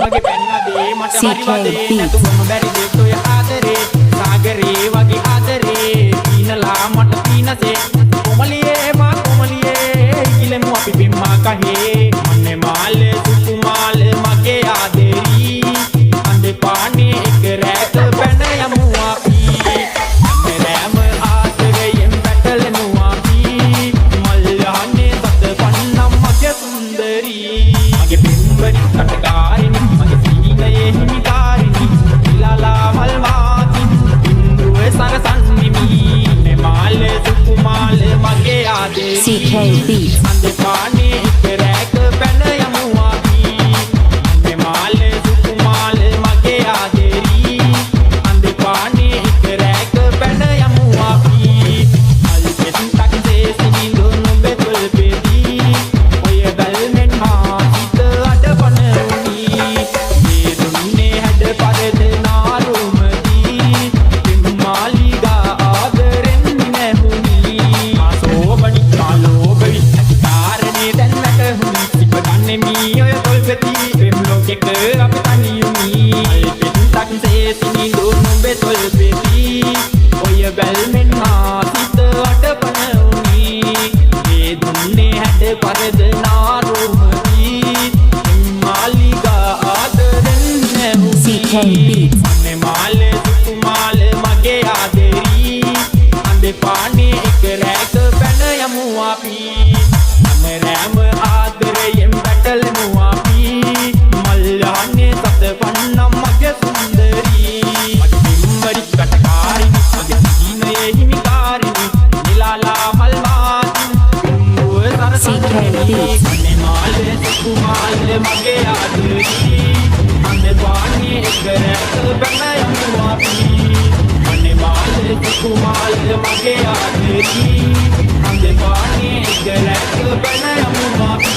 මගේ පැන්නදේ මට CK වරිවදේ Beats. නැතුවම බැරි දෙයක් ඔය ආදරේ සාගරේ වගේ ආදරේ පීනලා මට පීනසේ කොමලියේ මා කොමලියේ කිලමු අපි බිම්මා කහේ මන්නේ මාලේ සුකුමාල මගේ ආදරී අඳේ පානේ එක රැක පැන යමු අපි රෑම ආදරයෙන් පැටලෙනු අපි මල්යහනේ සත පන්නම් මගේ සුන්දරී මගේ බිම්බරි කටකාරිනි මගේ සීනයේ හිමිකාරිනි ඉලාලා මල් මාති බින්දුවේ සරසන්නිමි නේ මාලේ සුකුමාල මගේ ආදරී CK Beats. අඳේ පානේ එක රැක පැන යමු අපි නේ මාලේ සුකුමාල මගේ ආදරී අඳේ පානේ එක රැක පැන යමු අපි අල් පෙත්තක් දේසින් දුන්නු බෙතල් පෙදී ඔය ගල්මෙන් මා හිත අඩපන උනි මේ දුන්නේ හැඩ පරද නාරුමදී පිම්මාලිගා ආදරෙන් නැහුනි ආසෝබනි කාලෝබවි කාරණේ දැන් නැටහුනි ඉපදන්නේ මී ඔය තොල්පති පෙම් ලෝකෙක අප තනියුනි අල් පෙත්තක් දේසින් දුන්නු බෙතල් පෙදී ඔය ගල්මෙන් මා හිත අඩපන උනි මේ දුන්නේ හැඩ පරද නාරුමදී පිම්මාලිගා ආදරෙන් නැහුනි CK Beats. මන්නේ මාලේ සුකුමාල මගේ ආදරී අඳේ පානේ එක රැක පැන යමු අපි හැම රෑම ආදරයෙන් පැටලෙමු අපි මල්යහනේ සත පන්නම් මගේ සුන්දරී මගේ බිම්බරි කටකාරිනි මගේ සීනයේ හිමිකාරිනි නිලාලා මල් මාති බිම්බුවේ සරසන්නිමි මන්නේ මාලේ සුකුමාල මගේ ආදරී අඳේ පානේ එක රැක පැන යමු අපි මන්නේ මාලේ සුකුමාල මගේ ආදරී අඳේ පානේ එක රැක පැන යමු අපි